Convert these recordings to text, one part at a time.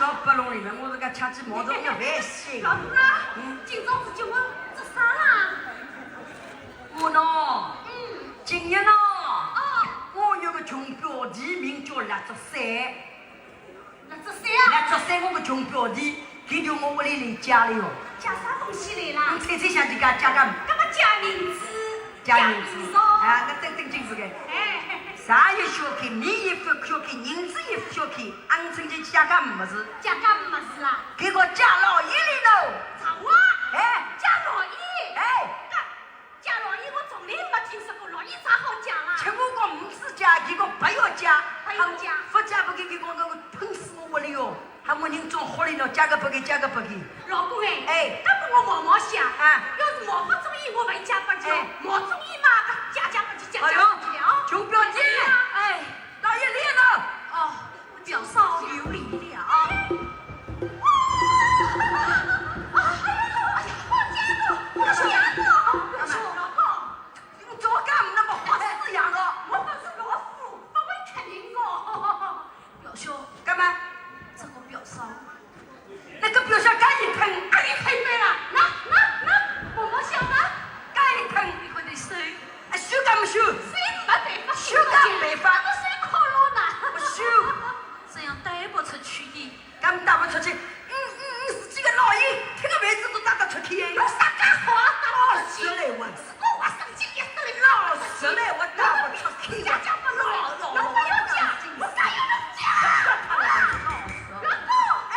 小不容易了，我这个吃起毛虫要烦死。老婆啊，今朝子叫我做啥啦？我喏，今日喏，我有个穷表弟，名叫辣竹山。辣竹山啊？辣竹山，我个穷表弟，他就我屋里来家里哦。加啥东西来啦？你猜猜想就加加干？干嘛加银子？加银子啊，我等真是个。哎。啥也小看，你也不小看，银子也不小看，俺曾经加干么子？加干么子啦？给我加老爷里头。啥话？哎，加老爷。哎，加老爷，我从来没听说过，老爷咋好加啦？吃我个五次加，结果不要加，不要加，不加不给我那个喷死我屋里哦，还我人装好里头，加个不给，加个不给。老公哎，哎，那么我毛毛想啊，要是毛不中意，我不加不加；毛中意嘛，加不加，加不加了。穷表姐，哎，老爷来了。哦，表嫂有礼了。那个表小干一喷，干一喷对了，那，毛毛想呢？干一喷，你快点收，收干不收？收没办法，收干没法，我收靠了呢。不收，这样带不出去的，干带不出去。是几个老爷，这个位置都带得出去。有啥干好啊？老实来我，我生气也是老实来我带不出去。加不老，我不要加，我啥也不加。老公，哎，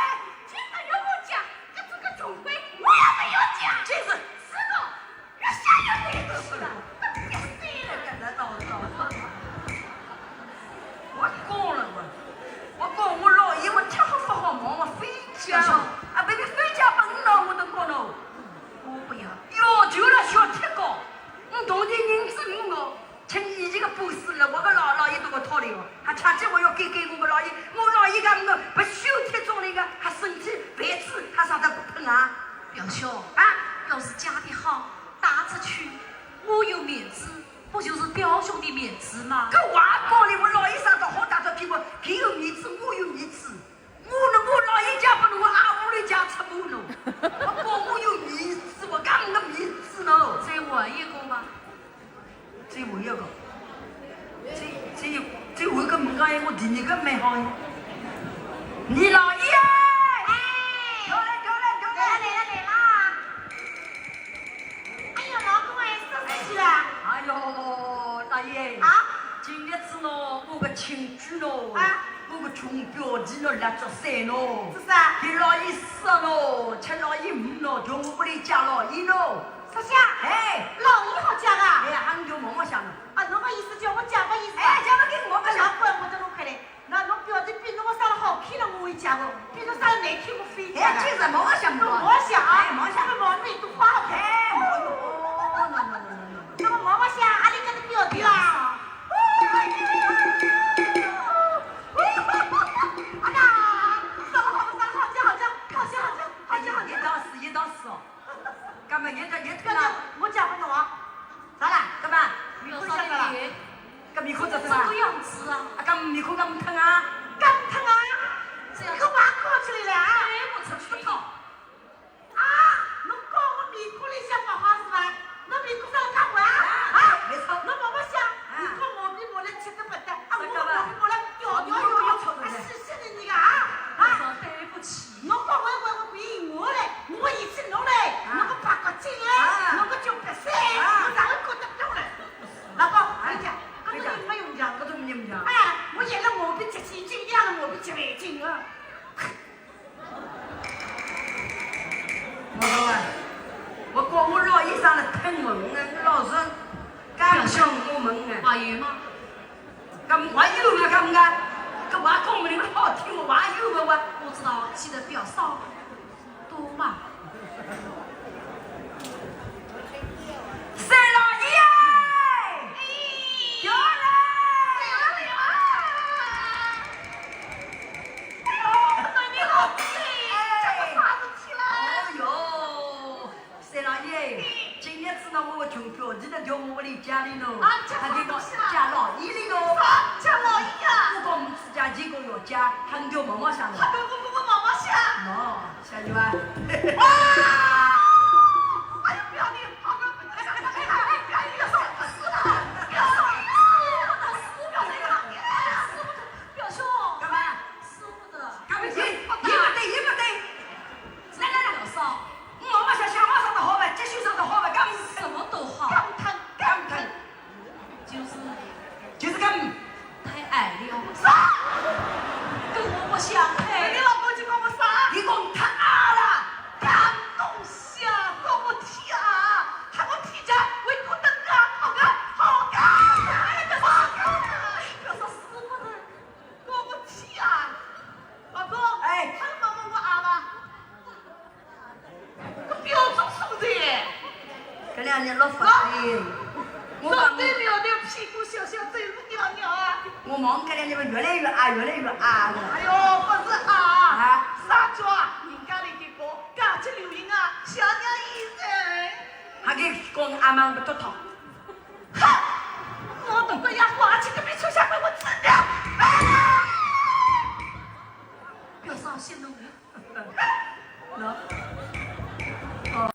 今天要我加，这个穷鬼我也没有加。这是个，越下越累死了，别睡了，我讲了我讲我老爷我吃好不好忙我非加啊，别非加本了我都讲了。我不要。要求了小铁高，同情人子我趁以前个布施了，我个老爷都给掏了哦，还抢起我要给我个老爷，我老爷讲我不修铁中那个，还身体白痴，还啥都不喷啊？表兄啊，要是加的好，打出去，我有面子，不就是表兄的面子吗？搿话讲的，我老爷啥都好打到屁股，他有面子，我有面子。我老爷家不能，我阿屋里家出不能。我讲我有面子，我讲我面子呢。再问一个吧。再问一个，再问个门讲我第二个蛮好。你老爷，哎，来了。哎呦，老公哎，生气了。哎呦，老爷啊，今日子喏，我个亲眷喏，啊，我个穷表弟喏，辣竹山喏，是啥？给老爷死喏，吃老爷米喏，叫我屋里加老爷喏。说下，哎，老爷好讲啊。哎呀，俺就毛想了。啊，侬个意思叫我讲个意思？哎，讲不给我不老想。怪我得侬快来。那侬表弟比侬个生得好看了，我会讲个；比侬生得难听，我非讲。哎，就是毛想。毛想啊，毛想。这毛眉都花好看。哎，那么毛想，阿里个是表弟啦？哎呀，生得好，一道死哦。干嘛一那我讲不懂啊。啥啦？干嘛？米孔想个啦？搿米孔这是什么样子啊？啊，搿米孔搿么疼啊？干疼啊！这样可挖搞出来了啊！我出去套。啊！侬讲我面孔里向不好是吧？侬面孔上干活啊？没错。侬毛毛想，你看毛病毛来吃得不得？啊，我毛病毛来吊吊有，细细的你个啊！对不起。侬讲我比我嘞，我以前侬嘞，侬个八角精哎，侬个九白三，侬哪会觉得中嘞？老公，你讲，搿种人没用讲，搿种人没讲。哎，我一个毛病吃几斤，两个毛病吃万斤啊！我讲我老医生来疼我，老是干想我们啊。还有吗？咁还有嘛咁个？搿话讲不灵好听，我还有个话。我知道，记得表嫂多嘛。三老爷，有来。你好气，这个啥子气了？哎呦，三老爷，今日子呢，我个穷表弟呢叫我屋里家里喏，他给我家老爷里喏，家老爷啊！我讲我自家几个要家，他叫毛毛想的。我毛毛想。小女娃，哇！哎呀，不要你，好哥，不要你，不要你，死了，死了，不要那个了，表兄，干嘛？舍不得。干不起，也不对，来，表嫂，我们想想马上的好呗，继续上的好呗，干什么都好，干疼，就是干。太矮了，啥？跟我不相配。你老公就讲我啥？你讲太矮了，干东西啊！讲我踢啊！喊我踢家为不等啊！好干，好干！不要说死不得，讲我踢啊！老公，哎还有妈妈我啊吗？我标准素质。这2年老发的，我讲长得苗条，屁股小小，嘴不鸟鸟啊！我忙这2年越来越矮，越来越矮了。哎呦，不是啊，啥叫啊？人家里的歌，家去留言啊，小鸟医生。还给讲阿妈不头疼。